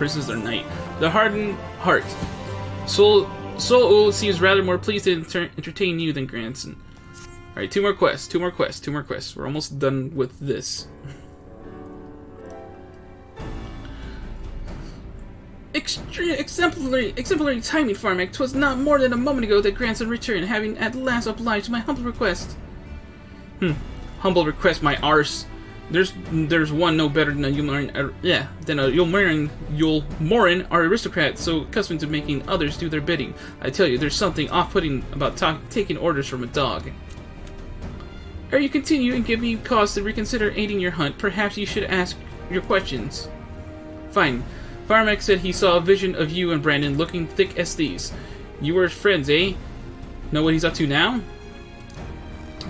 Princess or knight. The hardened heart. Soul seems rather more pleased to entertain you than Granson. Alright, two more quests. We're almost done with this. Exemplary timing, Firemac. 'Twas not more than a moment ago that Granson returned, having at last obliged my humble request. Humble request, my arse. There's one no better than a Yulmorin, our aristocrat, so accustomed to making others do their bidding. I tell you, there's something off-putting about taking orders from a dog. Ere you continue and give me cause to reconsider aiding your hunt, perhaps you should ask your questions. Fine. Firemac said he saw a vision of you and Brandon looking thick as thieves. You were friends, eh? Know what he's up to now?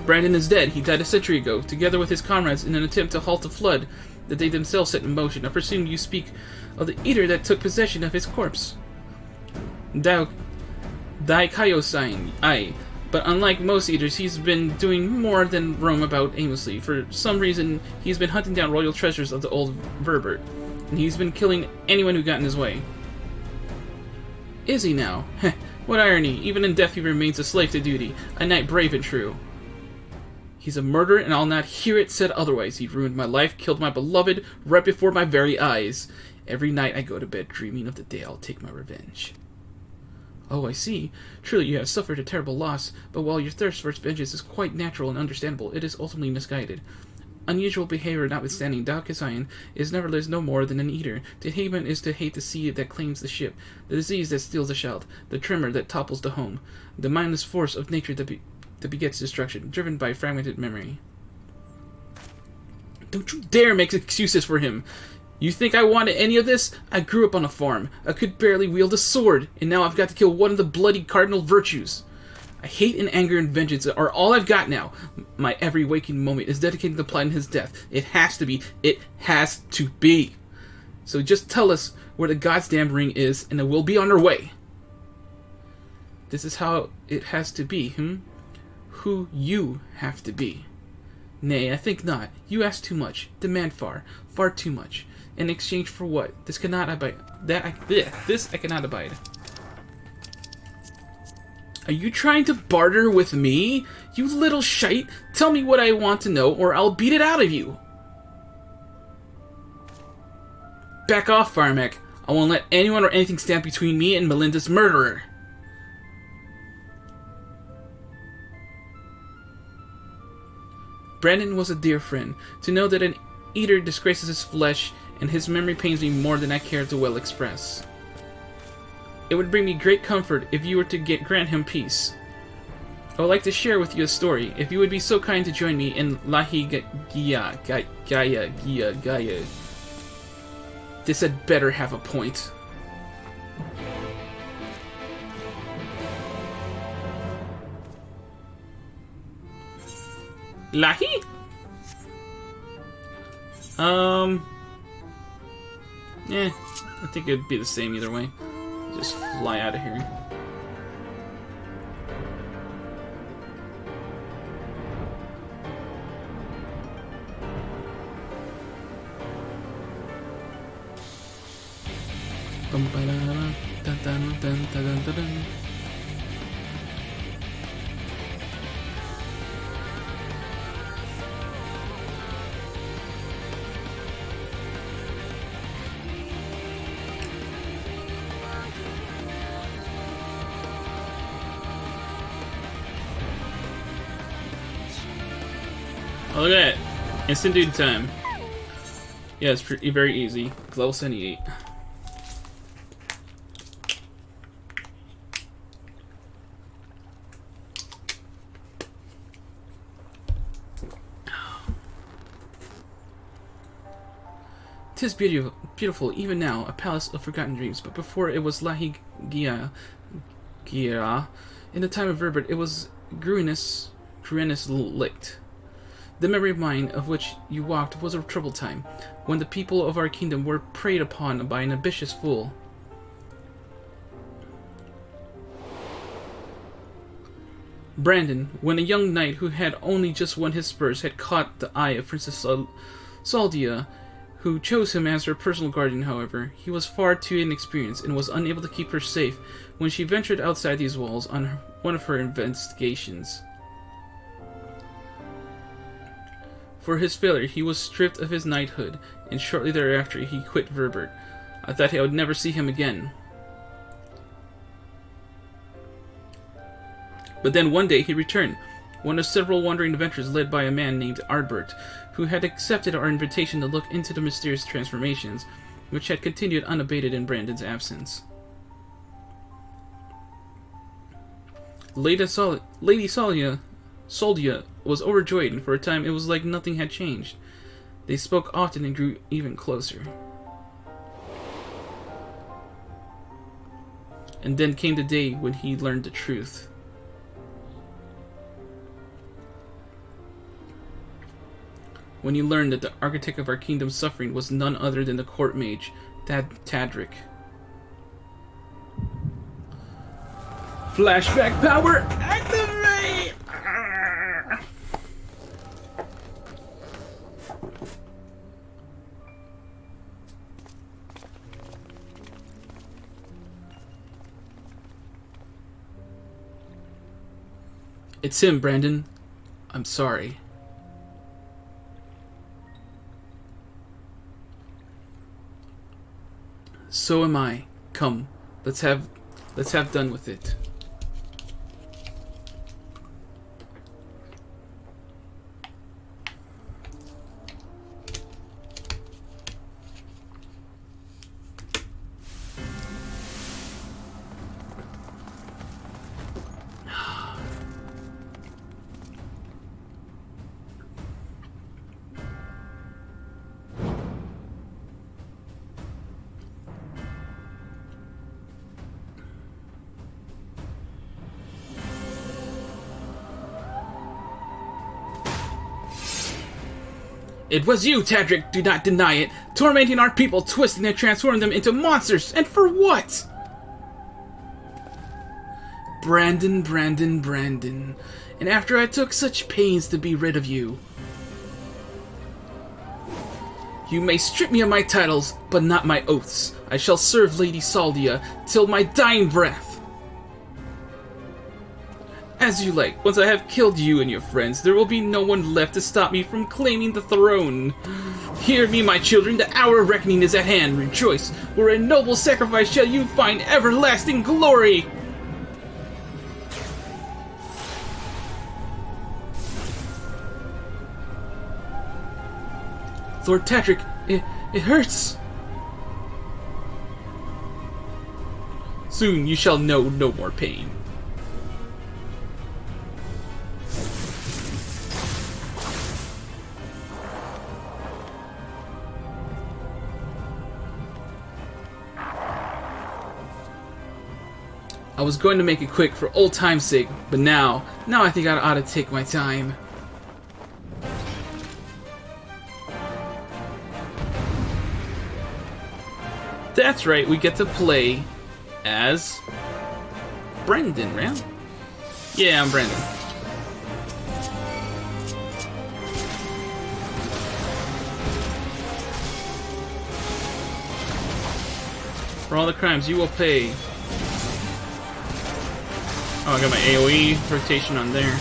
Brandon is dead. He died a century ago, together with his comrades in an attempt to halt the flood that they themselves set in motion. I presume you speak of the eater that took possession of his corpse. Daikayo-san, aye. But unlike most eaters, he's been doing more than roam about aimlessly. For some reason, he's been hunting down royal treasures of the old Voeburt, and he's been killing anyone who got in his way. Is he now? Heh, what irony. Even in death he remains a slave to duty, a knight brave and true. He's a murderer, and I'll not hear it said otherwise. He ruined my life, killed my beloved, right before my very eyes. Every night I go to bed dreaming of the day I'll take my revenge. Oh, I see. Truly you have suffered a terrible loss, but while your thirst for its vengeance is quite natural and understandable, it is ultimately misguided. Unusual behavior notwithstanding, Daikayo is nevertheless no more than an eater. To hate him is to hate the sea that claims the ship, the disease that steals the child, the tremor that topples the home, the mindless force of nature that begets destruction, driven by fragmented memory. Don't you dare make excuses for him! You think I wanted any of this? I grew up on a farm. I could barely wield a sword, and now I've got to kill one of the bloody cardinal virtues. I hate and anger and vengeance are all I've got now. My every waking moment is dedicated to plotting his death. It has to be. It has to be. So just tell us where the goddamn ring is, and we'll be on our way. This is how it has to be, Who you have to be. Nay, I think not. You ask too much. Demand far too much. In exchange for what? This cannot abide. This I cannot abide. Are you trying to barter with me? You little shite! Tell me what I want to know, or I'll beat it out of you! Back off, Firemac. I won't let anyone or anything stand between me and Melinda's murderer. Brandon was a dear friend. To know that an eater disgraces his flesh and his memory pains me more than I care to well express. It would bring me great comfort if you were to grant him peace. I would like to share with you a story, if you would be so kind to join me in Gaia. This had better have a point. Lahi? I think it'd be the same either way. Just fly out of here. Oh, look at that. Instant dude time. Yeah, it's very easy. Level 78. Tis beautiful, even now, a palace of forgotten dreams, but before it was Lahi Gira. In the time of Voeburt, it was Gruinus licked. The memory of mine of which you walked was a troubled time, when the people of our kingdom were preyed upon by an ambitious fool. Brandon, when a young knight who had only just won his spurs, had caught the eye of Princess Saldia, who chose him as her personal guardian, however. He was far too inexperienced and was unable to keep her safe when she ventured outside these walls on one of her investigations. For his failure, he was stripped of his knighthood, and shortly thereafter he quit Voeburt. I thought I would never see him again. But then one day he returned, one of several wandering adventures led by a man named Voeburt, who had accepted our invitation to look into the mysterious transformations, which had continued unabated in Brandon's absence. Lady Soldia was overjoyed, and for a time it was like nothing had changed. They spoke often and grew even closer. And then came the day when he learned the truth. When he learned that the architect of our kingdom's suffering was none other than the court mage, Tadric. Flashback power activate! It's him, Brandon. I'm sorry. So am I. Come, let's have done with it. It was you, Tadric, do not deny it, tormenting our people, twisting and transforming them into monsters, and for what? Brandon, and after I took such pains to be rid of you. You may strip me of my titles, but not my oaths. I shall serve Lady Soldia till my dying breath. As you like. Once I have killed you and your friends, there will be no one left to stop me from claiming the throne. Hear me, my children, the hour of reckoning is at hand. Rejoice, for a noble sacrifice shall you find everlasting glory. Lord Tadric, it hurts. Soon you shall know no more pain. I was going to make it quick for old time's sake, but now I think I ought to take my time. That's right, we get to play as Brendan, right? Yeah, I'm Brendan. For all the crimes you will pay. Oh, I got my AoE rotation on there.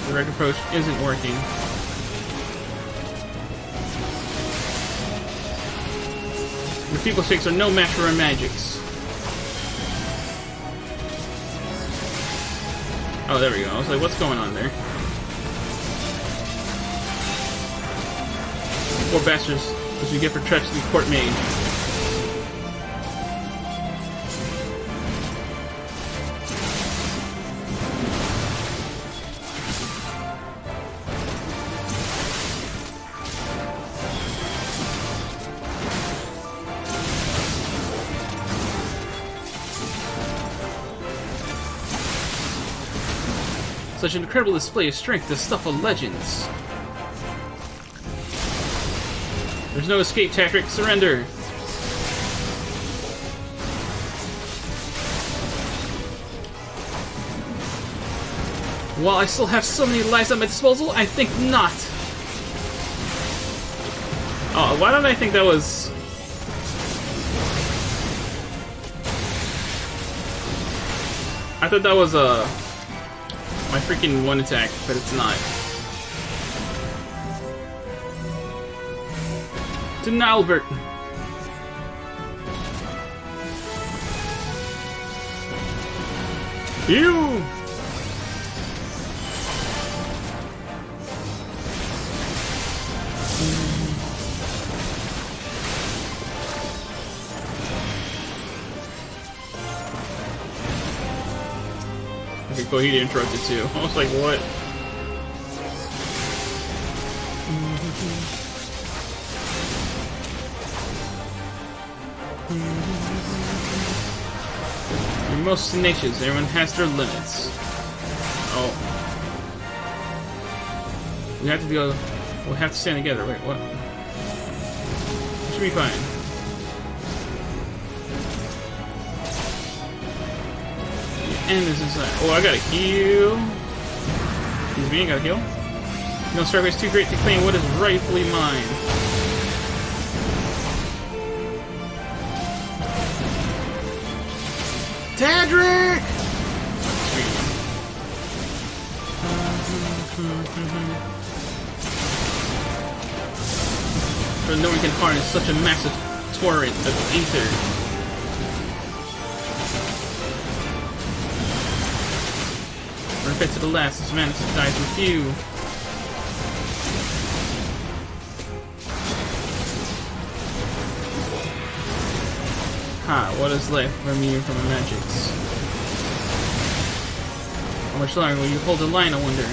The direct approach isn't working. The feeble shakes are no match for our magics. Oh, there we go. I was like, what's going on there? Poor bastards, as we get for treachery court mage. Such an incredible display of strength, the stuff of legends. There's no escape, Tadric. Surrender. While I still have so many lives at my disposal, I think not. Oh, why did I think that was... I thought that was my freaking one attack, but it's not. To Nalbert. You. Okay, cool. He interrupted too. I was like, what? You're most tenacious. Everyone has their limits. Oh. We have to go... We'll have to stand together. Wait, what? It should be fine. And this is... oh, I gotta heal. Excuse me, I gotta heal. No struggle is too great to claim what is rightfully mine. Tadric! But no one can harness such a massive torrent of ether. Respect to the last, this man dies with you. Ha, what is left from you from the magics? How much longer will you hold the line, I wonder?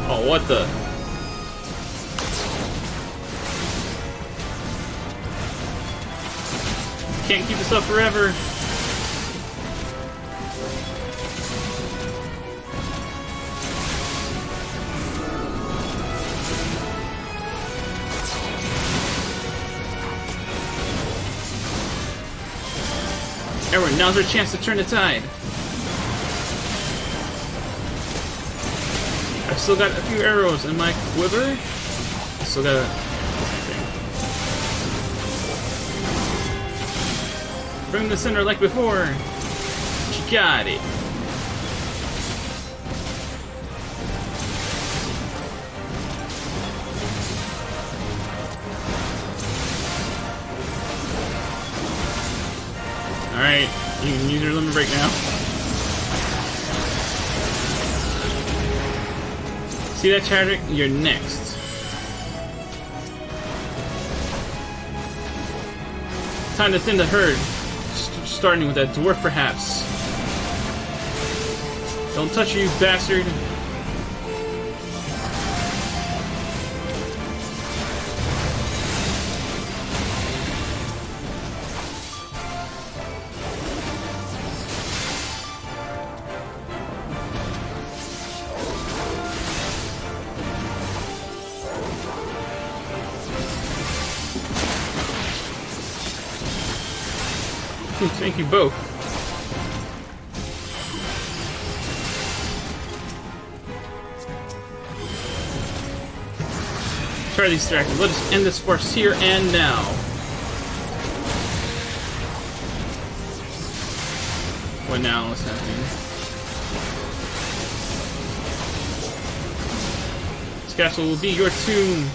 Oh, what the? Can't keep this up forever. Everyone, now's our chance to turn the tide. I've still got a few arrows in my quiver. I still got a... Bring the center like before. You got it. Alright, you can use your limit break now. See that, Chadrick? You're next. Time to thin the herd. Starting with that dwarf, perhaps. Don't touch her, you bastard. Thank you both. Try these distractions. Let us end this force here and now. What now? What's happening? This castle will be your tomb.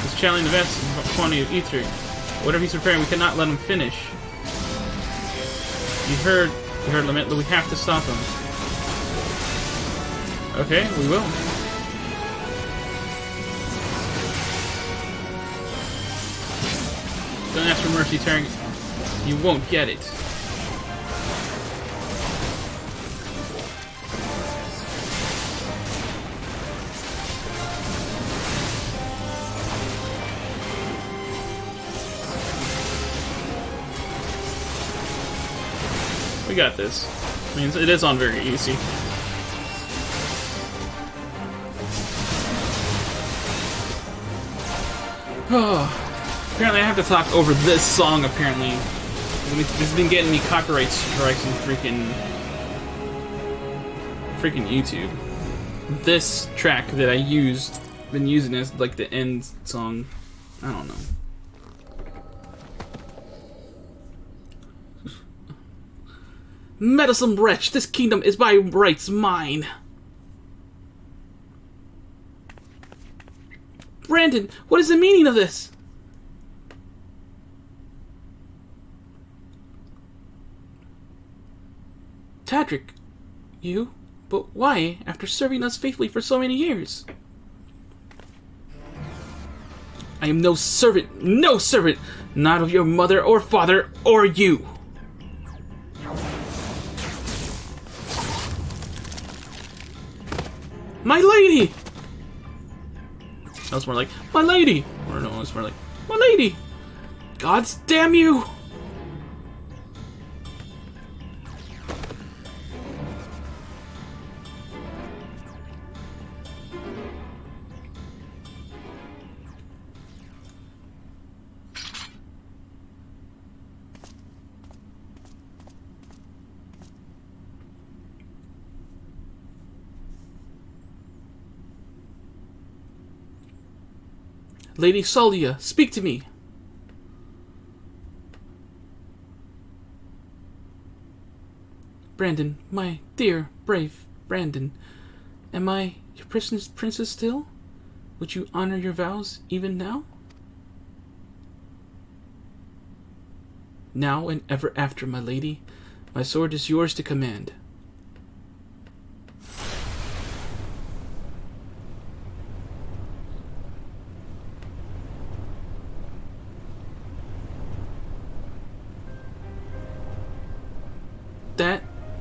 This channeling the vast quantity of ether. Whatever he's preparing, we cannot let him finish. You heard Lament, but we have to stop him. Okay, we will. Don't ask for mercy, Tarrant. You won't get it. We got this. I mean, it is on very easy. Apparently I have to talk over this song, apparently. This has been getting me copyright strikes and freaking... freaking YouTube. This track that I been using as like the end song. I don't know. Meddlesome wretch, this kingdom is by rights mine. Brandon, what is the meaning of this? Tadric, you? But why, after serving us faithfully for so many years? I am no servant, not of your mother or father or you. My lady! That was more like, my lady! Or no, it was more like, my lady! Gods damn you! Lady Salia, speak to me. Brandon, my dear, brave Brandon, am I your princess still? Would you honor your vows even now? Now and ever after, my lady, my sword is yours to command.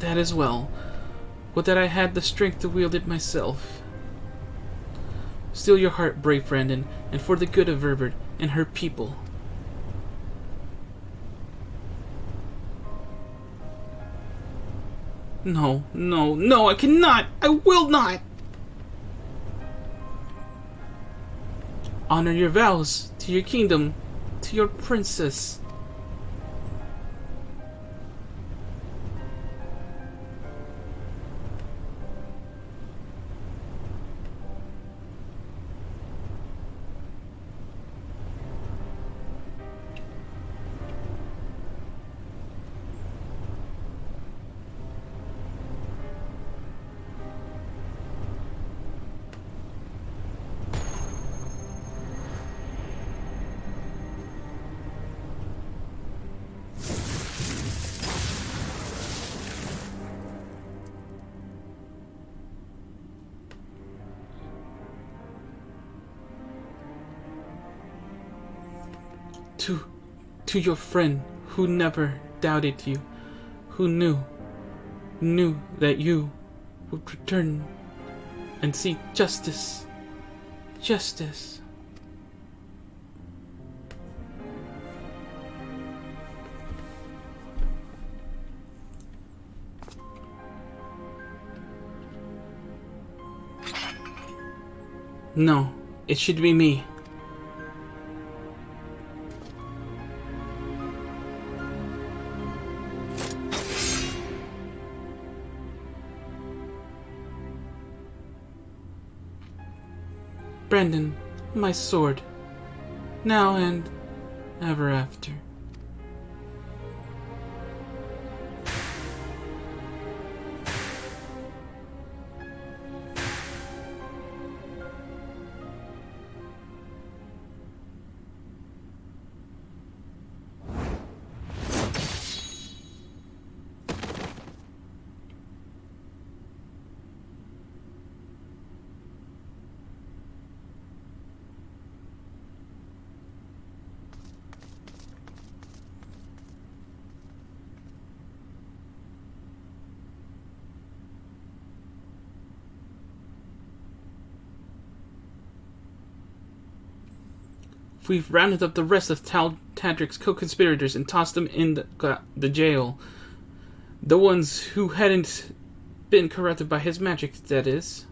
That as well. Would that I had the strength to wield it myself. Steel your heart, brave Brandon, and for the good of Voeburt and her people. No, I cannot! I will not! Honor your vows to your kingdom, to your princess. To your friend who never doubted you, who knew that you would return and seek justice. No, it should be me. Brandon, my sword, now and ever after. We've rounded up the rest of Tadric's co-conspirators and tossed them in the jail. The ones who hadn't been corrupted by his magic, that is.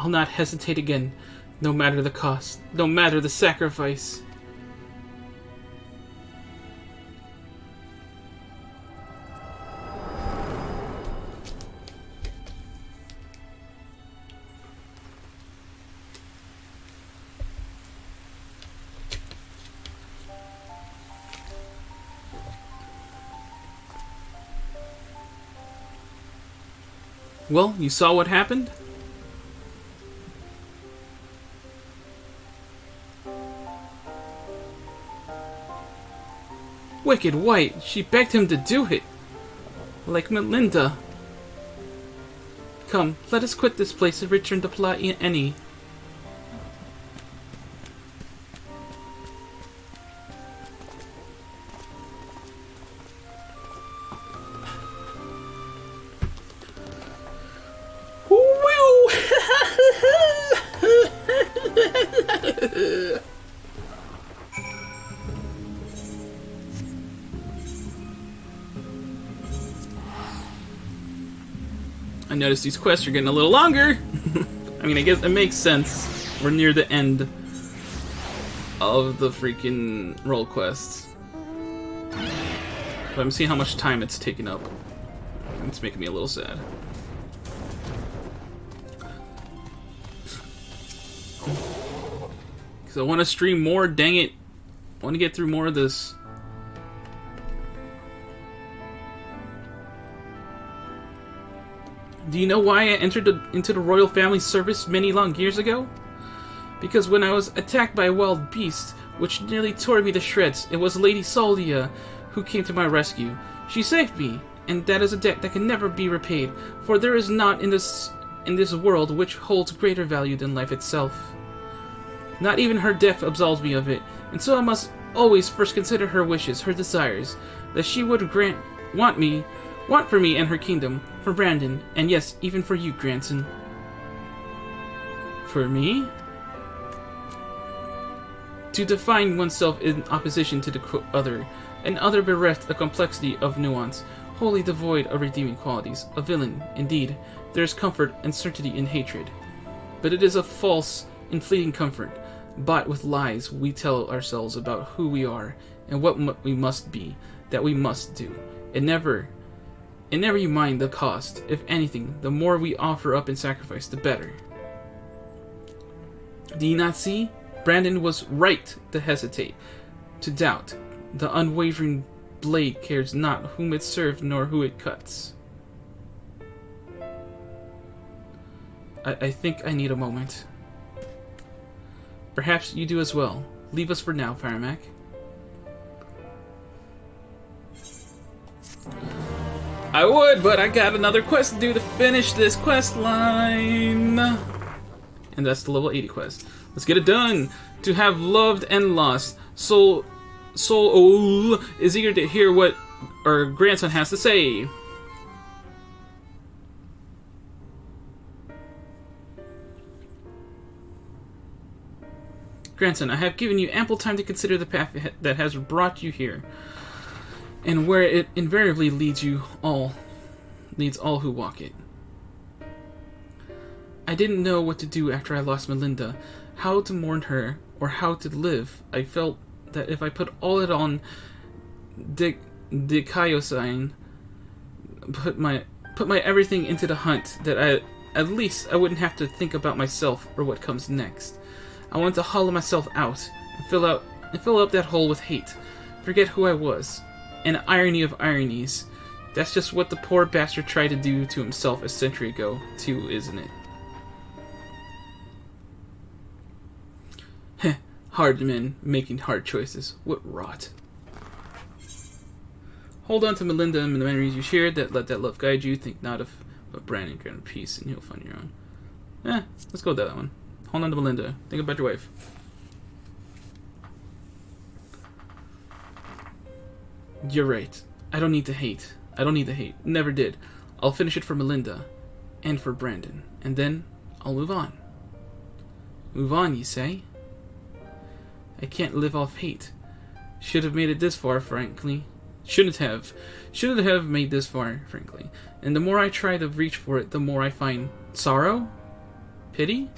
I'll not hesitate again, no matter the cost, no matter the sacrifice. Well, you saw what happened? Wicked White, she begged him to do it. Like Melinda. Come, let us quit this place and return to Pla Any. I noticed these quests are getting a little longer. I mean, I guess it makes sense. We're near the end of the freaking role quests. But I'm seeing how much time it's taking up. It's making me a little sad. Because I want to stream more, dang it. I want to get through more of this. Do you know why I entered into the royal family service many long years ago? Because when I was attacked by a wild beast, which nearly tore me to shreds, it was Lady Soldia who came to my rescue. She saved me, and that is a debt that can never be repaid, for there is naught in this world which holds greater value than life itself. Not even her death absolves me of it, and so I must always first consider her wishes, her desires, that she would want for me and her kingdom, for Brandon, and yes, even for you, grandson. For me? To define oneself in opposition to the other, an other bereft of complexity of nuance, wholly devoid of redeeming qualities, a villain, indeed. There is comfort and certainty in hatred. But it is a false and fleeting comfort, bought with lies we tell ourselves about who we are, and what we must be, that we must do. And never you mind the cost. If anything, the more we offer up in sacrifice, the better. Do you not see? Brandon was right to hesitate, to doubt. The unwavering blade cares not whom it serves nor who it cuts. I think I need a moment. Perhaps you do as well. Leave us for now, Firemac. I would, but I got another quest to do to finish this quest line. And that's the level 80 quest. Let's get it done. To have loved and lost. Soul is eager to hear what our grandson has to say. Grandson, I have given you ample time to consider the path that has brought you here, and where it invariably leads all who walk it. I didn't know what to do after I lost Melinda, how to mourn her, or how to live. I felt that if I put all it on Dikaiosine, put my everything into the hunt, that at least I wouldn't have to think about myself or what comes next. I wanted to hollow myself out and fill up that hole with hate, forget who I was. An irony of ironies. That's just what the poor bastard tried to do to himself a century ago, too, isn't it? Heh, hard men making hard choices. What rot. Hold on to Melinda and the memories you shared, that let that love guide you. Think not of but Brandon, grant peace, and you'll find your own. Let's go with that one. Hold on to Melinda. Think about your wife. You're right. I don't need to hate. Never did. I'll finish it for Melinda. And for Brandon. And then I'll move on. Move on, you say? I can't live off hate. Should have made it this far, frankly. Shouldn't have made this far, frankly. And the more I try to reach for it, the more I find sorrow? Pity?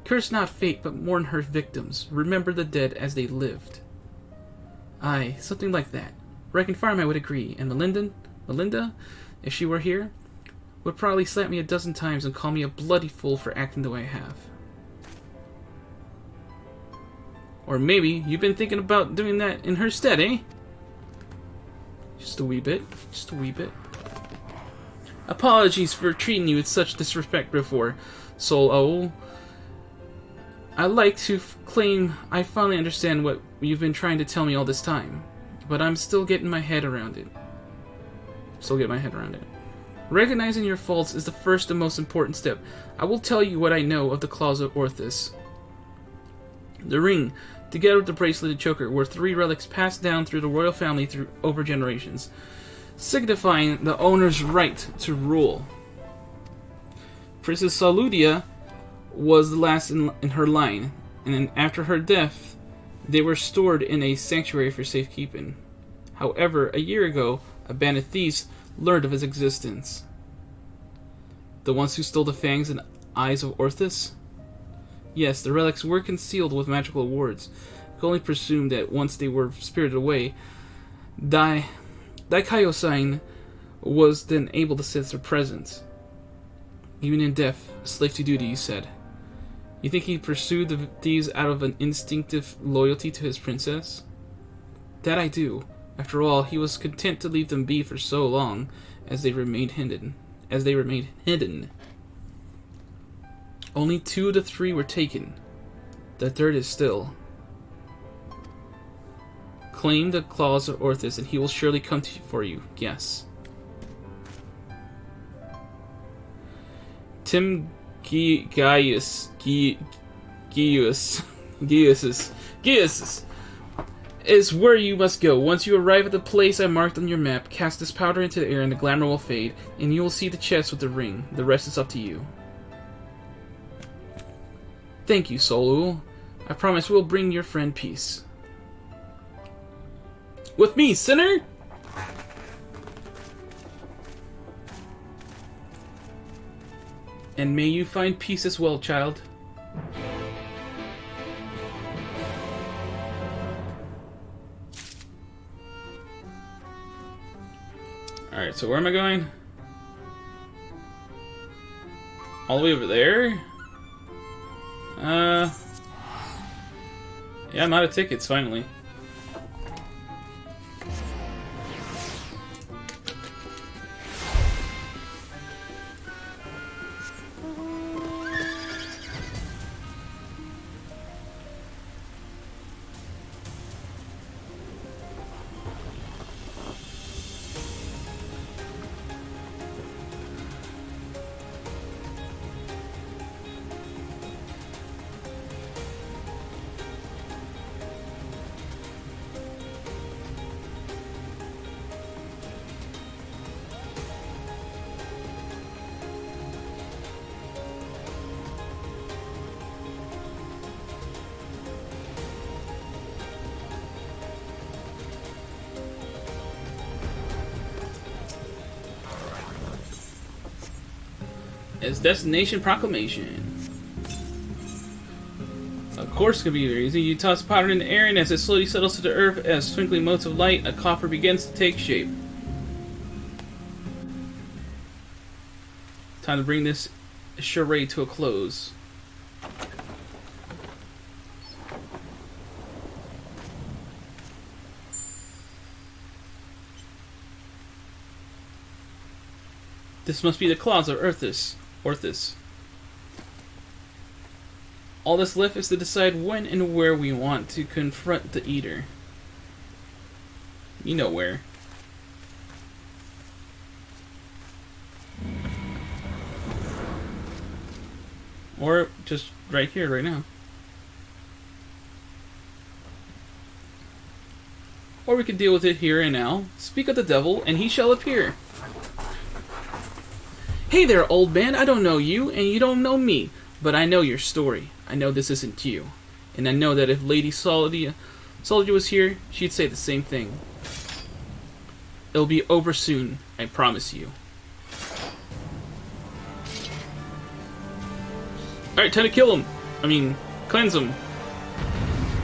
Curse not fate, but mourn her victims. Remember the dead as they lived. Aye, something like that. Reckon Firemac would agree, and Melinda, if she were here, would probably slap me a dozen times and call me a bloody fool for acting the way I have. Or maybe you've been thinking about doing that in her stead, eh? Just a wee bit. Just a wee bit. Apologies for treating you with such disrespect before, Soul Owl. I like to claim I finally understand what you've been trying to tell me all this time, but I'm still getting my head around it. Recognizing your faults is the first and most important step. I will tell you what I know of the Claws of Orthus. The ring, together with the bracelet and choker, were 3 relics passed down through the royal family over generations, signifying the owner's right to rule. Princess Saludia was the last in her line, and after her death, they were stored in a sanctuary for safekeeping. However, a year ago, a band of thieves learned of his existence. The ones who stole the fangs and eyes of Orthus? Yes, the relics were concealed with magical wards. I can only presume that once they were spirited away, Daikaiosine was then able to sense their presence. Even in death, a slave to duty, you said. You think he pursued the thieves out of an instinctive loyalty to his princess? That I do. After all, he was content to leave them be for so long as they remained hidden. Only 2 of the 3 were taken. The third is still. Claim the Claws of Orthus, and he will surely come for you. Yes. Tim Gaius is where you must go. Once you arrive at the place I marked on your map, cast this powder into the air and the glamour will fade, and you will see the chest with the ring. The rest is up to you. Thank you, Soul. I promise we'll bring your friend peace. With me, sinner? And may you find peace as well, child. Alright, so where am I going? All the way over there? Yeah, I'm out of tickets, finally. As Destination Proclamation. Of course it could be very easy. You toss powder in the air, and as it slowly settles to the earth, as twinkling motes of light, a coffer begins to take shape. Time to bring this charade to a close. This must be the Claws of Orthus. All that's left is to decide when and where we want to confront the Eater. You know where. Or just right here, right now. Or we could deal with it here and now. Speak of the devil, and he shall appear. Hey there, old man. I don't know you, and you don't know me. But I know your story. I know this isn't you. And I know that if Lady Saludia was here, she'd say the same thing. It'll be over soon, I promise you. Alright, time to kill him. I mean, cleanse him.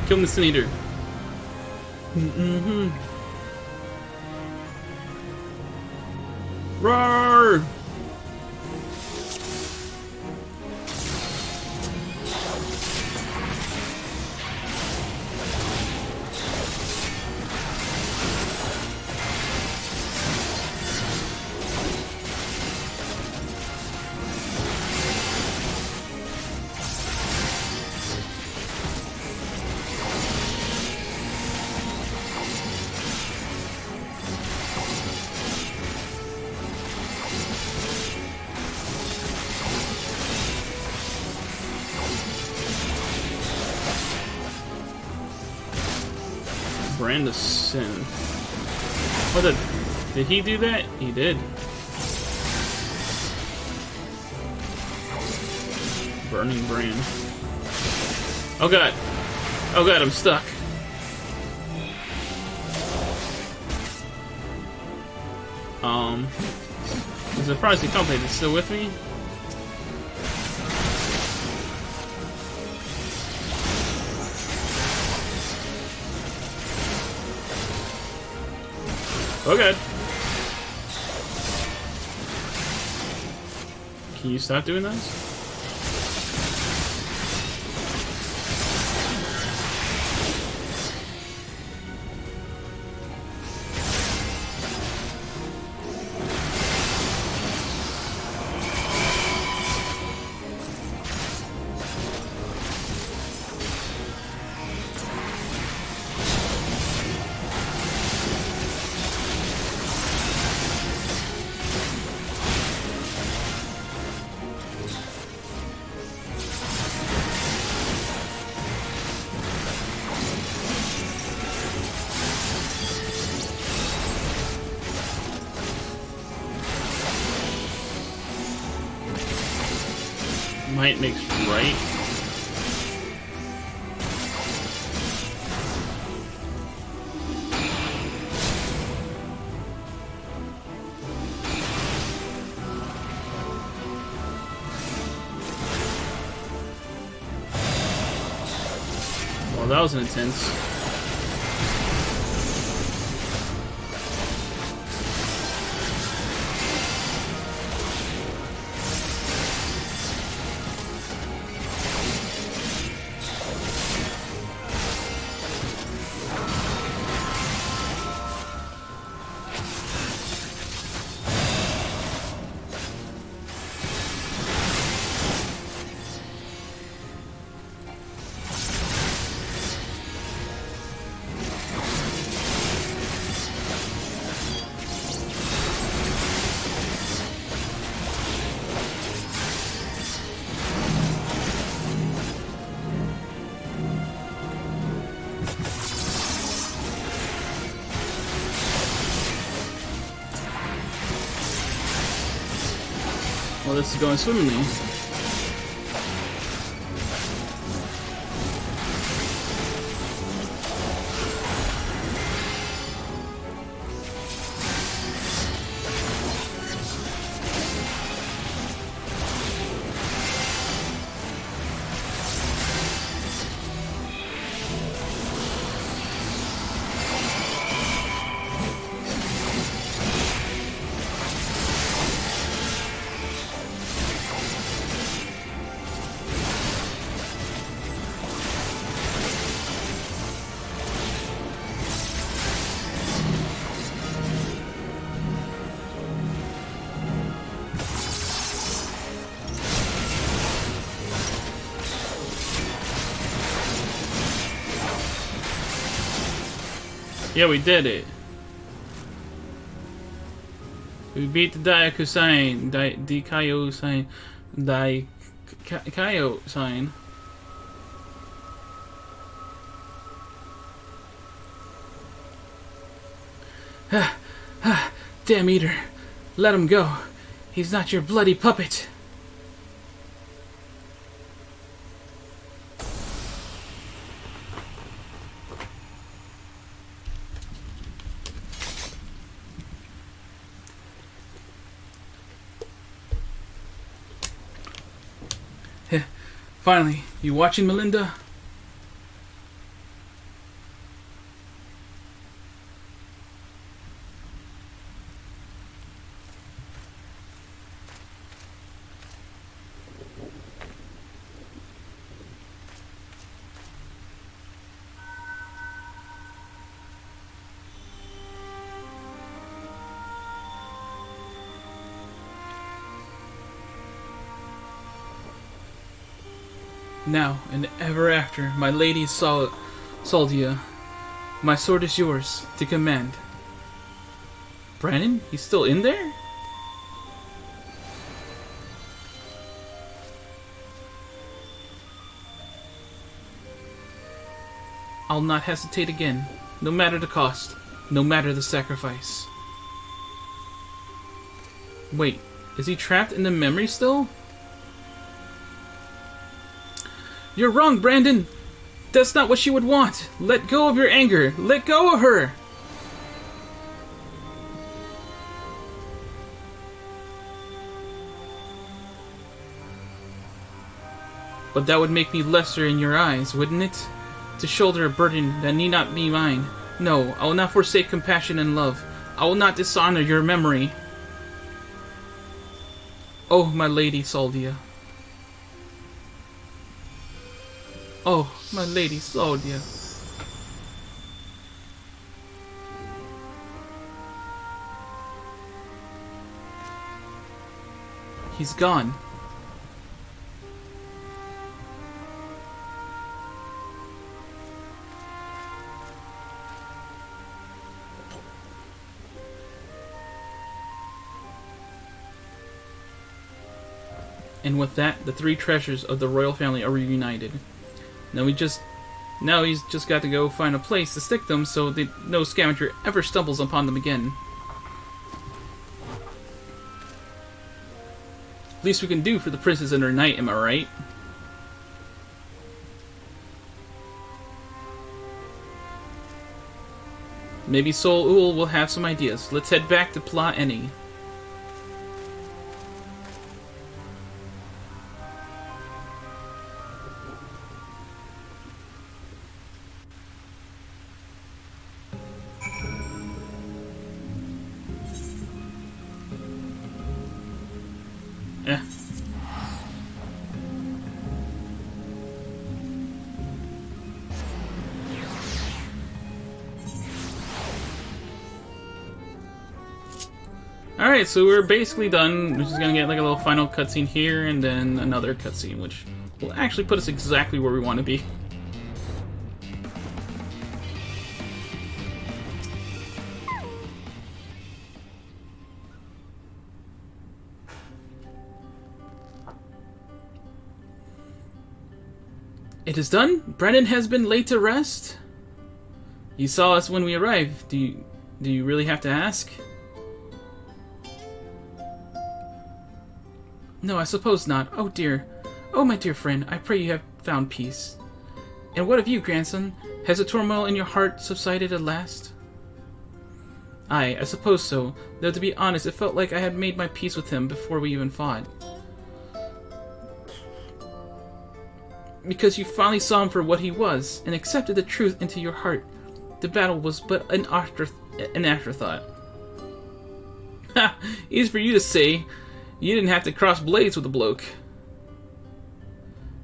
Kill him, the Sin Eater. Roar! Brand of Sin. What did he do that? He did. Burning Brand. Oh god. Oh god, I'm stuck. I'm surprised the company is still with me. Oh god. Can you stop doing this? Might makes right. Well, that was intense. Well, this is going swimmingly. Yeah, we did it. We beat the Daiku sign. Dikaio sign. Daikaio sign. Damn Eater. Let him go. He's not your bloody puppet. Finally, you watching, Melinda? Now and ever after, my lady Saldia, my sword is yours to command. Brandon? He's still in there? I'll not hesitate again, no matter the cost, no matter the sacrifice. Wait, is he trapped in the memory still? You're wrong, Brandon! That's not what she would want! Let go of your anger! Let go of her! But that would make me lesser in your eyes, wouldn't it? To shoulder a burden that need not be mine. No, I will not forsake compassion and love. I will not dishonor your memory. Oh, my lady Saldia. Oh, my lady Saldia. He's gone. And with that, the three treasures of the royal family are reunited. Now he's just got to go find a place to stick them so that no scavenger ever stumbles upon them again. Least we can do for the princess and her knight, am I right? Maybe Sol Ul will have some ideas. Let's head back to Pla Eni. Alright, so we're basically done. We're just gonna get like a little final cutscene here, and then another cutscene, which will actually put us exactly where we want to be. It is done? Brennan has been laid to rest? You saw us when we arrived. Do you really have to ask? No, I suppose not. Oh dear. Oh, my dear friend, I pray you have found peace. And what of you, grandson? Has the turmoil in your heart subsided at last? Aye, I suppose so. Though to be honest, it felt like I had made my peace with him before we even fought. Because you finally saw him for what he was, and accepted the truth into your heart. The battle was but an afterthought. Ha! Easy for you to say. You didn't have to cross blades with the bloke.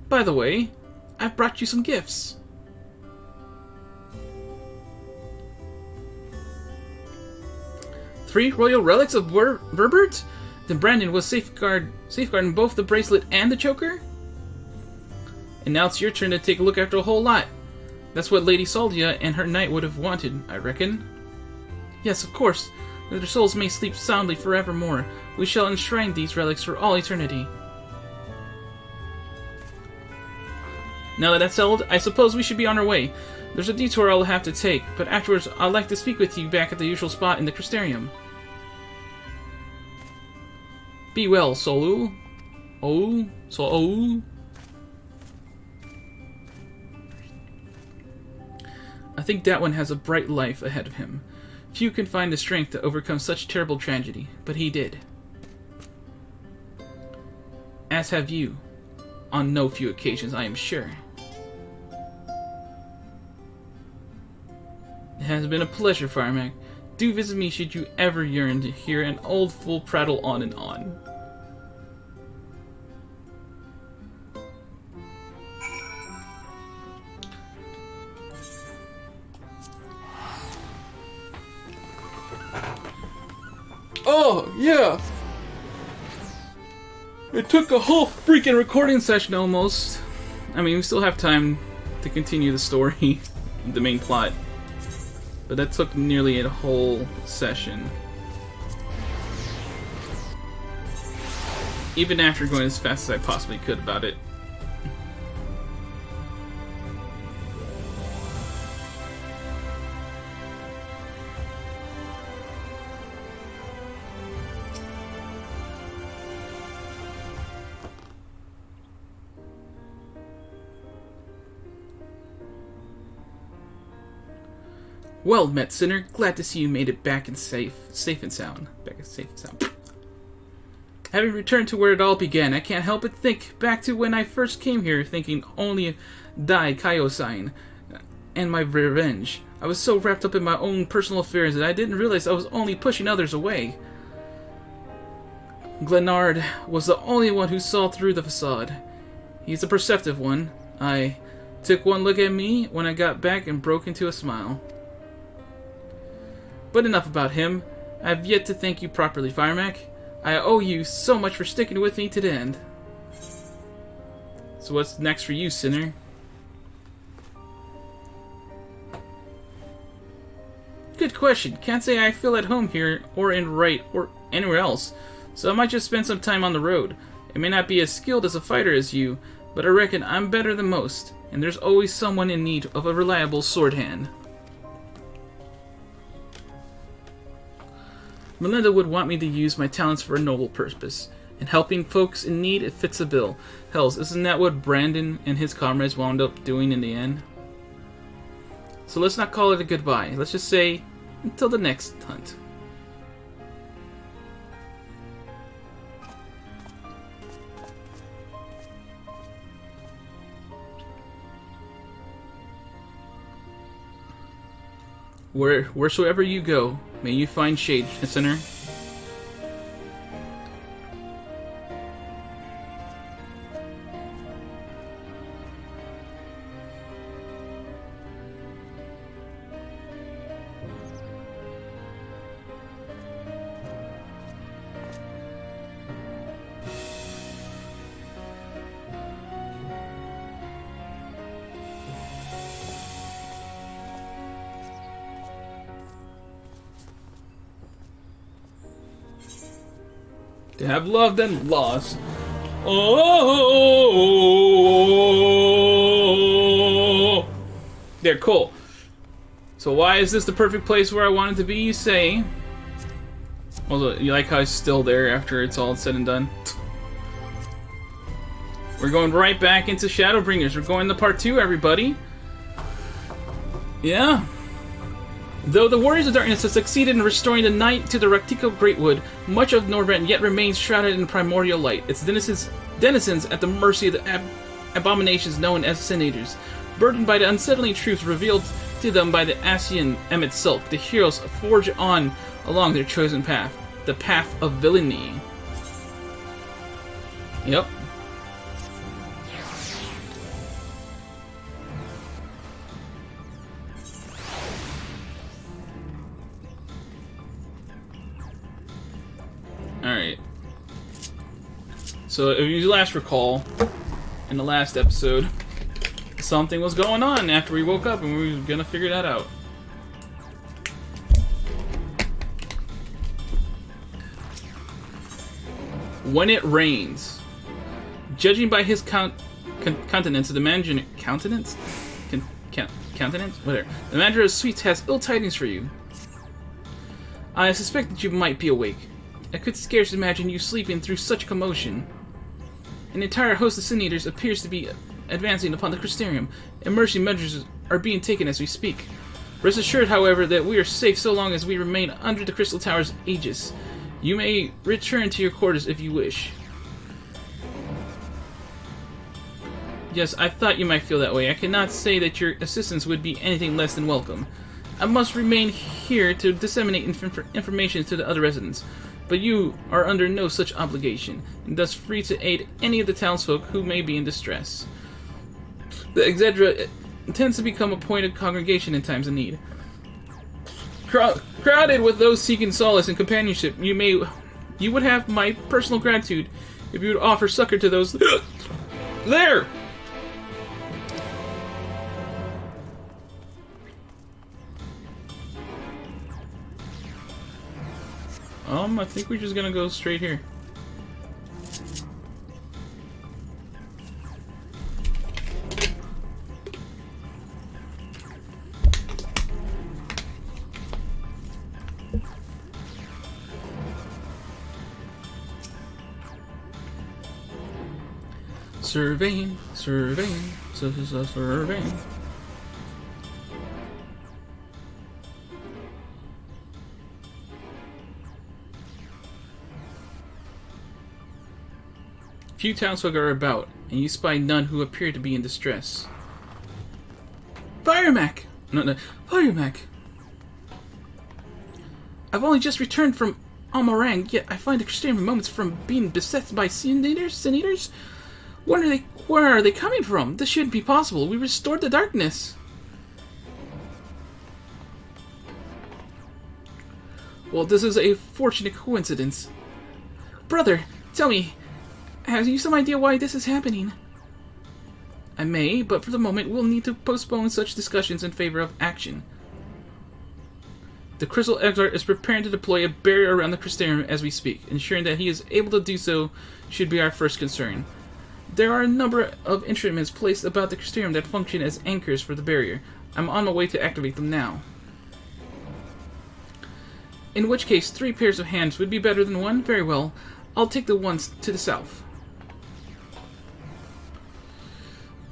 By the way, I've brought you some gifts. Three royal relics of Voeburt? Then Brandon was safeguarding both the bracelet and the choker? And now it's your turn to take a look after a whole lot. That's what Lady Saldia and her knight would have wanted, I reckon. Yes, of course. That their souls may sleep soundly forevermore. We shall enshrine these relics for all eternity. Now that that's settled, I suppose we should be on our way. There's a detour I'll have to take, but afterwards I'd like to speak with you back at the usual spot in the Crystarium. Be well, Sol Ul. Sol Ul. I think that one has a bright life ahead of him. Few can find the strength to overcome such terrible tragedy, but he did. As have you. on no few occasions, I am sure. It has been a pleasure, Firemac. Do visit me should you ever yearn to hear an old fool prattle on and on. Oh, yeah! It took a whole freaking recording session almost. I mean, we still have time to continue the story, the main plot. But that took nearly a whole session. Even after going as fast as I possibly could about it. Well met, Sinner. Glad to see you made it back and safe and sound. Having returned to where it all began, I can't help but think back to when I first came here, thinking only Dai Kaio-sign and my revenge. I was so wrapped up in my own personal affairs that I didn't realize I was only pushing others away. Glenard was the only one who saw through the facade. He's a perceptive one. I took one look at me when I got back and broke into a smile. But enough about him. I have yet to thank you properly, Firemac. I owe you so much for sticking with me to the end. So what's next for you, Sinner? Good question. Can't say I feel at home here, or in Wright, or anywhere else. So I might just spend some time on the road. I may not be as skilled as a fighter as you, but I reckon I'm better than most. And there's always someone in need of a reliable sword hand. Melinda would want me to use my talents for a noble purpose, and helping folks in need, it fits the bill. Hells, isn't that what Brandon and his comrades wound up doing in the end? So let's not call it a goodbye. Let's just say, until the next hunt. Wheresoever you go, may you find shade, Sinner. To have loved and lost. Oh, there, cool. So why is this the perfect place where I wanted to be, you say? Although, you like how it's still there after it's all said and done? We're going right back into Shadowbringers. We're going to part 2, everybody. Yeah. Though the Warriors of Darkness have succeeded in restoring the night to the Raktico Greatwood, much of Norvent yet remains shrouded in primordial light, its denizens at the mercy of the abominations known as Senators. Burdened by the unsettling truths revealed to them by the Asian Emmet Silk, the heroes forge on along their chosen path, the path of villainy. Yep. Alright. So, if you last recall, in the last episode, something was going on after we woke up and we were gonna figure that out. When it rains. Judging by his countenance, the manager... Countenance? Countenance? Whatever. The manager of Sweets has ill tidings for you. I suspect that you might be awake. I could scarce imagine you sleeping through such commotion. An entire host of Sin Eaters appears to be advancing upon the Crystarium, and mercy measures are being taken as we speak. Rest assured, however, that we are safe so long as we remain under the Crystal Tower's aegis. You may return to your quarters if you wish. Yes, I thought you might feel that way. I cannot say that your assistance would be anything less than welcome. I must remain here to disseminate information to the other residents, but you are under no such obligation, and thus free to aid any of the townsfolk who may be in distress. The XIV tends to become a point of congregation in times of need. Crowded with those seeking solace and companionship, you would have my personal gratitude if you would offer succor to those there. I think we're just gonna go straight here. Surveying. Few townsfolk are about, and you spy none who appear to be in distress. Firemac! No, Firemac! I've only just returned from Amarang, yet I find extreme moments from being beset by sin eaters? Where are they coming from? This shouldn't be possible. We restored the darkness. Well, this is a fortunate coincidence. Brother, tell me, have you some idea why this is happening? I may, but for the moment we'll need to postpone such discussions in favor of action. The Crystal Exarch is preparing to deploy a barrier around the Crystarium as we speak. Ensuring that he is able to do so should be our first concern. There are a number of instruments placed about the Crystarium that function as anchors for the barrier. I'm on my way to activate them now. In which case, 3 pairs of hands would be better than 1? Very well. I'll take the ones to the south.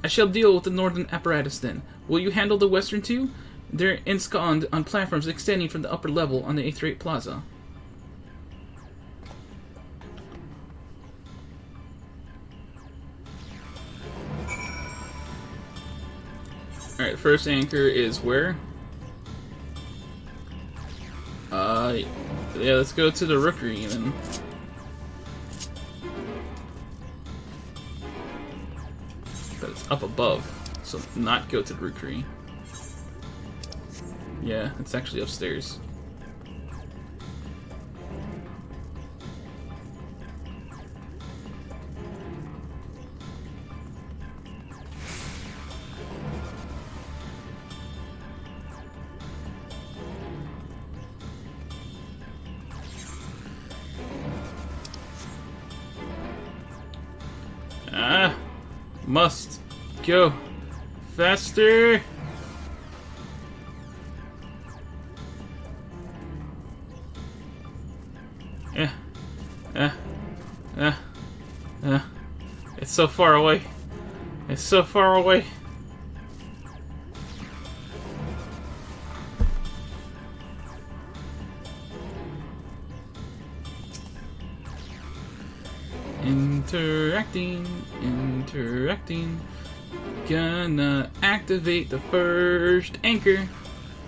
I shall deal with the northern apparatus then. Will you handle the western two? They're ensconced on platforms extending from the upper level on the Aetheryte Plaza. Alright, first anchor is where? Yeah, let's go to the Rookery then. But it's up above, so not go to the Rookery. Yeah, it's actually upstairs. Must go faster. It's so far away. It's so far away. Interacting. Gonna activate the first anchor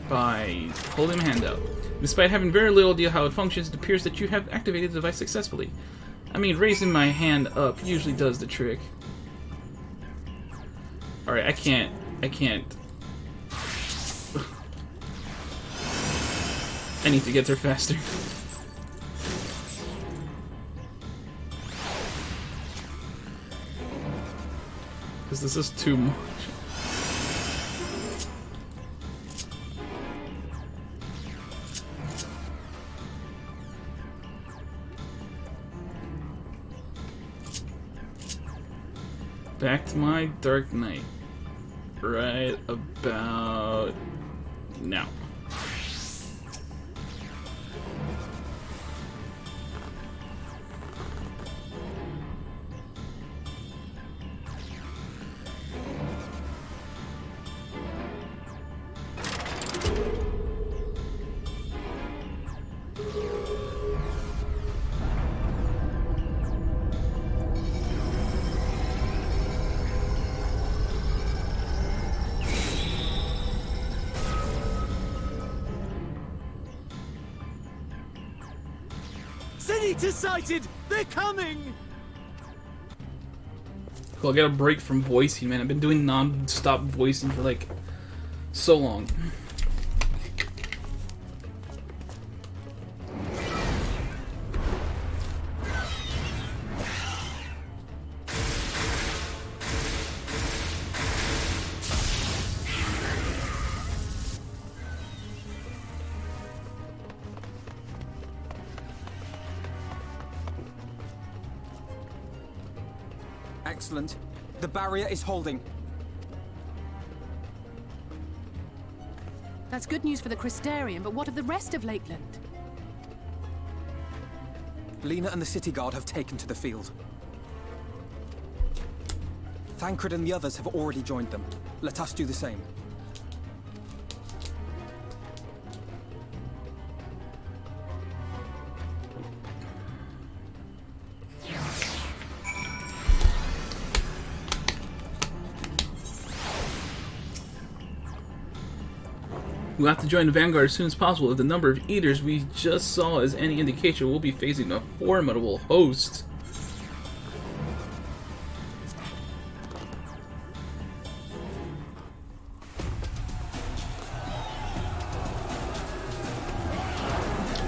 by holding my hand out. Despite having very little idea how it functions, it appears that you have activated the device successfully. I mean, raising my hand up usually does the trick. Alright, I can't. I need to get there faster. Because this is too much. Back to my Dark Knight. Right about now. Sin-Eater sighted! They're coming! Cool, I got a break from voicing, man. I've been doing non-stop voicing for like so long. Excellent. The barrier is holding. That's good news for the Crystarian, but what of the rest of Lakeland? Lena and the city guard have taken to the field. Thancred and the others have already joined them. Let us do the same. We'll have to join the Vanguard as soon as possible. If the number of eaters we just saw is any indication, we'll be facing a formidable host.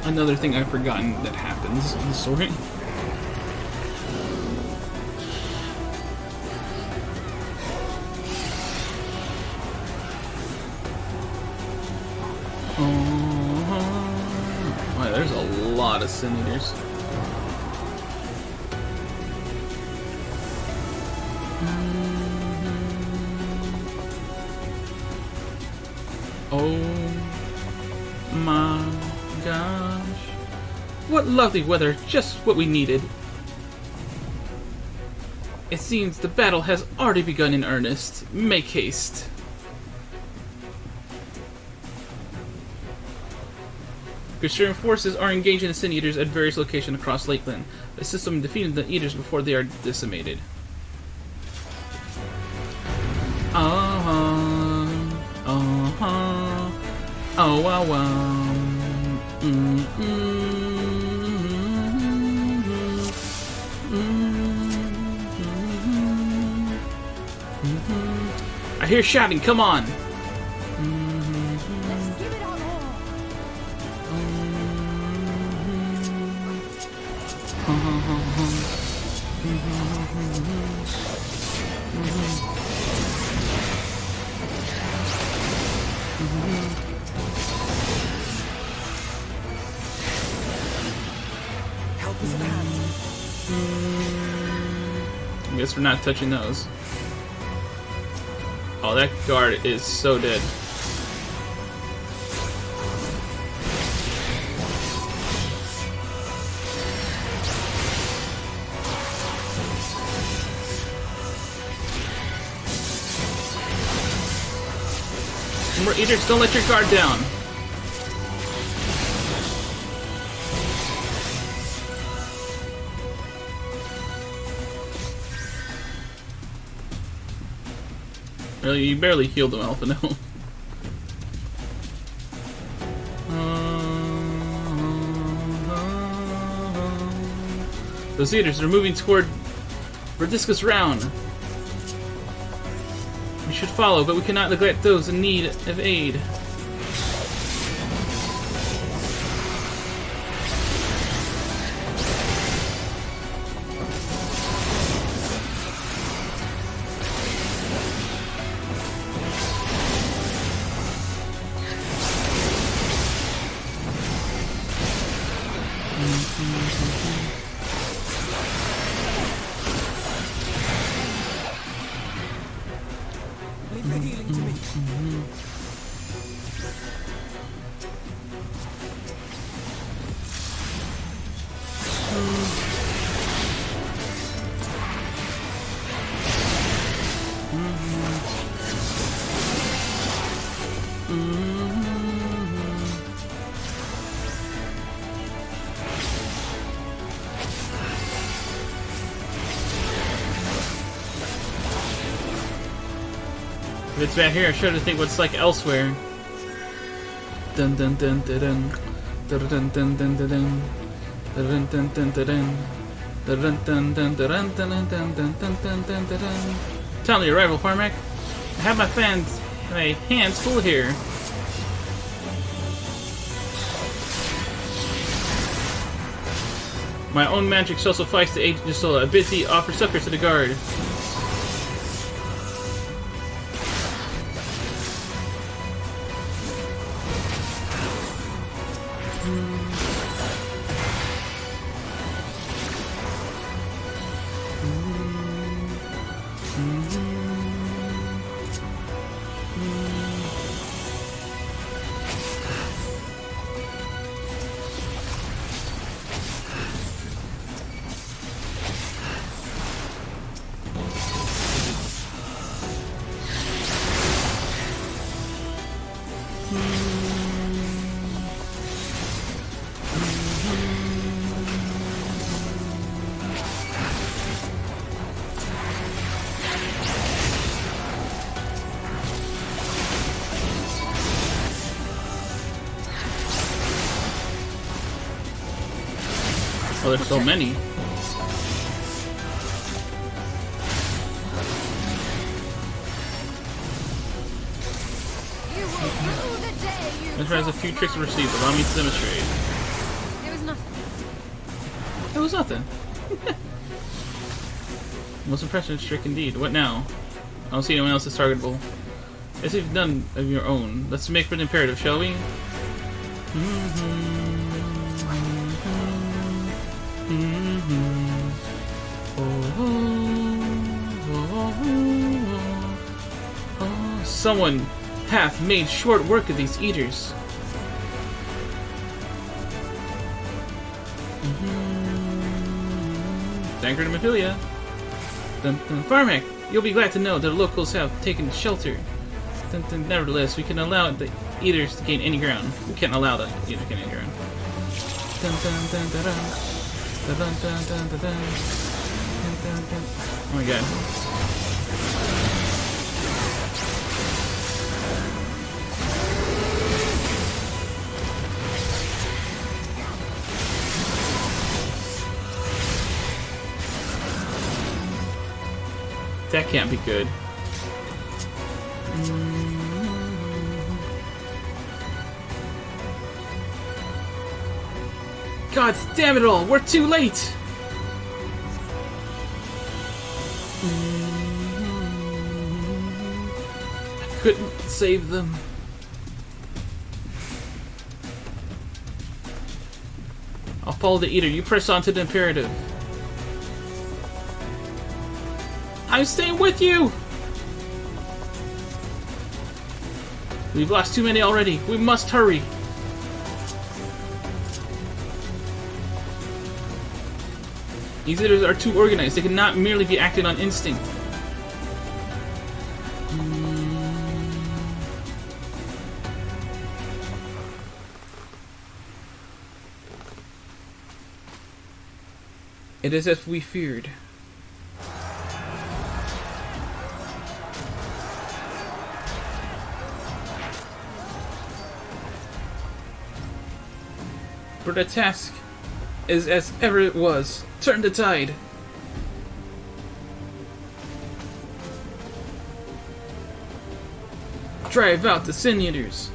Another thing I've forgotten that happens in the story. Wow, there's a lot of Sin-Eaters. Oh my gosh. What lovely weather, just what we needed. It seems the battle has already begun in earnest. Make haste. Crystarian forces are engaging the Sin-Eaters at various locations across Lakeland. Assist them in defeating the Eaters before they are decimated. Oh wow wow. I hear shouting, come on! Help is at hand. I guess we're not touching those. Oh, that guard is so dead. More eaters, don't let your guard down. Really, you barely healed them, Alpha, no. Those eaters are moving toward Verdiscus Round. We should follow, but we cannot neglect those in need of aid. Leave the healing to me. If it's bad here, I shudder to think what it's like elsewhere. Dun dun dun dun dun dun dun dun dun dun dun Timely arrival, Firemac. I have my hands full here. My own magic shall suffice to aid Gisela. Bid thee offer succor to the guard. Oh, there's so many. This has a few tricks to receive. Allow me to demonstrate. It was nothing. It was nothing. Most impressive trick indeed. What now? I don't see anyone else is targetable. As if you've done of your own. Let's make for the imperative, shall we? Someone hath made short work of these eaters. Dankard and Mephilia. Firemac, you'll be glad to know that the locals have taken shelter. Nevertheless, we can allow the eaters to gain any ground. We can't allow the eaters to gain any ground. Oh my god. That can't be good. God damn it all! We're too late! I couldn't save them. I'll follow the eater. You press on to the imperative. I'm staying with you! We've lost too many already. We must hurry. These eaters are too organized. They cannot merely be acted on instinct. It is as we feared. But the task is as ever it was. Turn the tide. Drive out the sin eaters.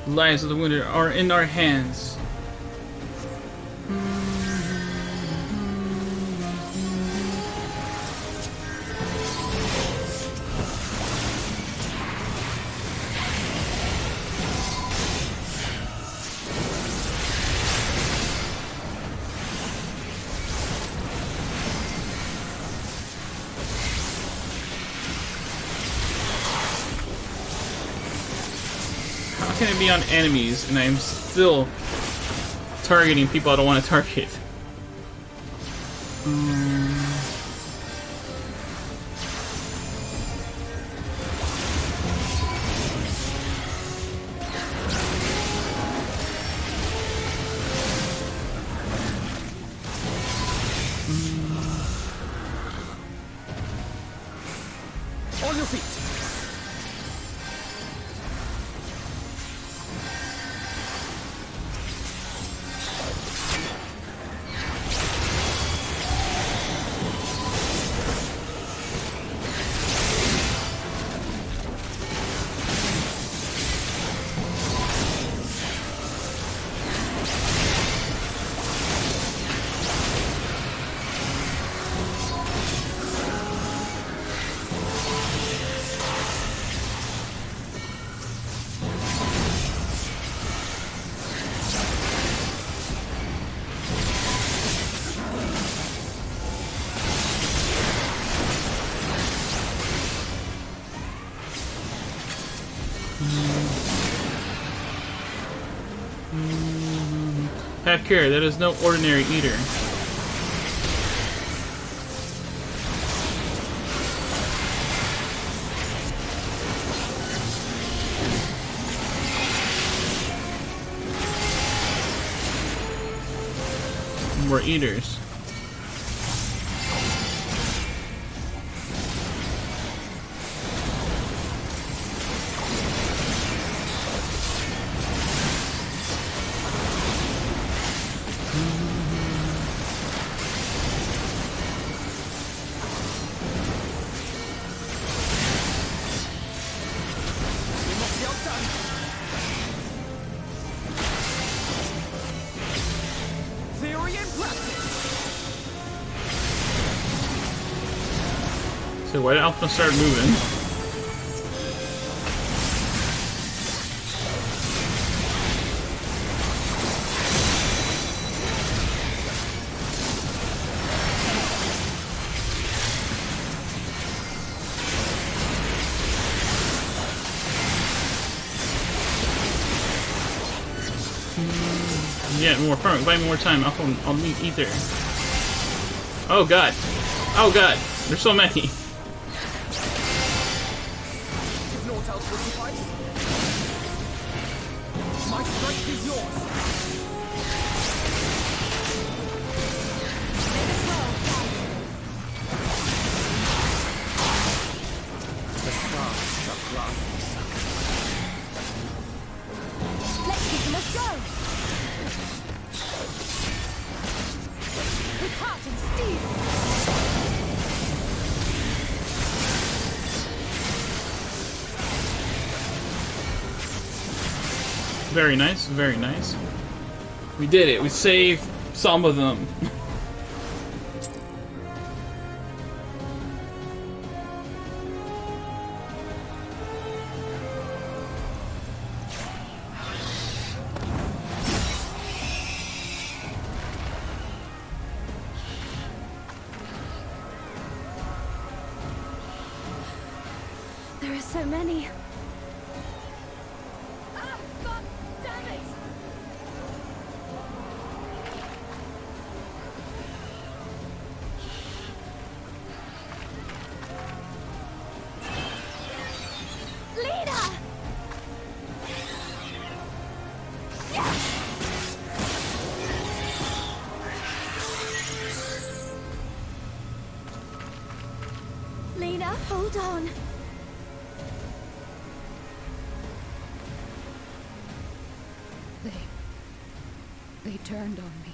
The lives of the wounded are in our hands. How can it be on enemies and I'm still targeting people I don't want to target? On your feet. Have care, that is no ordinary eater. More eaters. So why did Alpha start moving? Yeah, more farming. Buy me more time. I'll meet Ether. Oh god. Oh god. There's so many. My strength is yours. The stars shall grant me some. Let's give them a show. With heart and steel. Very nice, very nice. We did it. We saved some of them. There are so many. Ah, God damn it! Leader! Lena, hold on. They turned on me.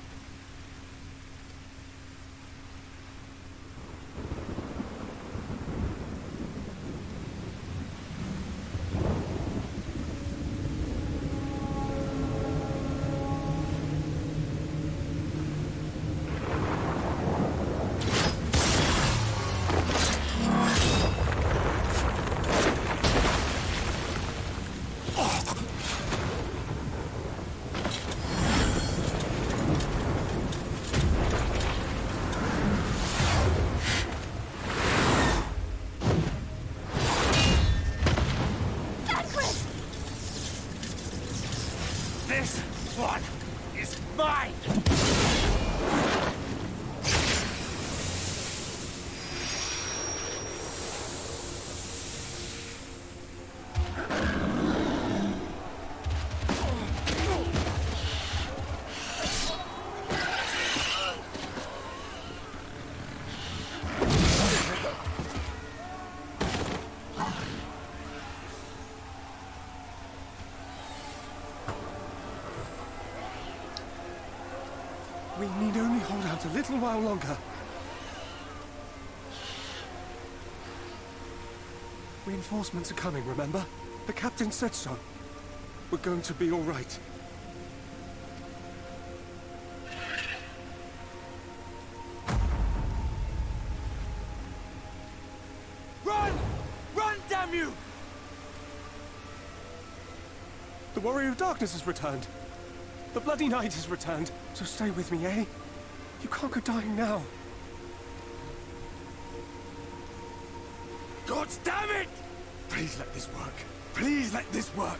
This one is mine! We need only hold out a little while longer. Reinforcements are coming, remember? The captain said so. We're going to be all right. Run! Run, damn you! The Warrior of Darkness has returned. The Bloody Knight has returned. So stay with me, eh? You can't go dying now. God damn it! Please let this work. Please let this work.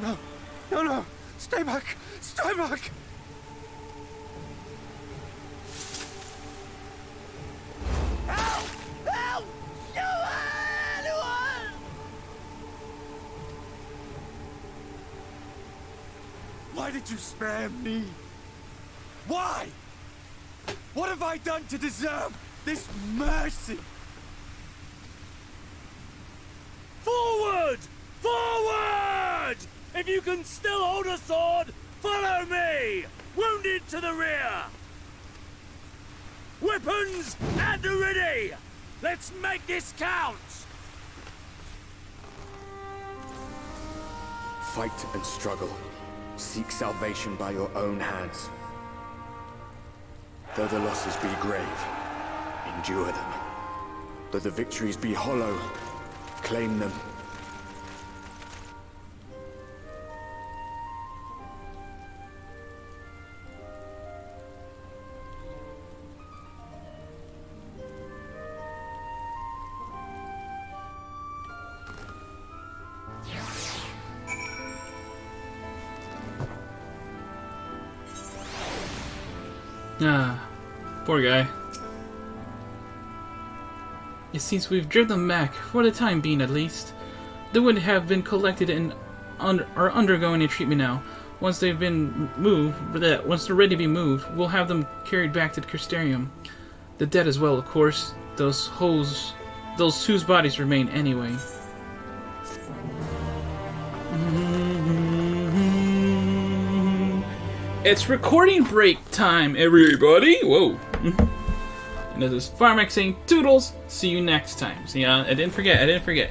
No, no, no! Stay back! Stay back! Help! Help! Anyone! Why did you spare me? Why? What have I done to deserve this mercy? Forward! Forward! If you can still hold a sword, follow me! Wounded to the rear! Weapons at the ready! Let's make this count! Fight and struggle. Seek salvation by your own hands. Though the losses be grave, endure them. Though the victories be hollow, claim them. Ah, poor guy. It seems we've driven them back, for the time being at least. They would have been collected and are undergoing a treatment now. Once they've been moved, once they're ready to be moved, we'll have them carried back to the Crystarium. The dead as well, of course. Those whose bodies remain anyway. It's recording break time, everybody! Whoa! And this is Firemac saying toodles! See you next time. See, I didn't forget.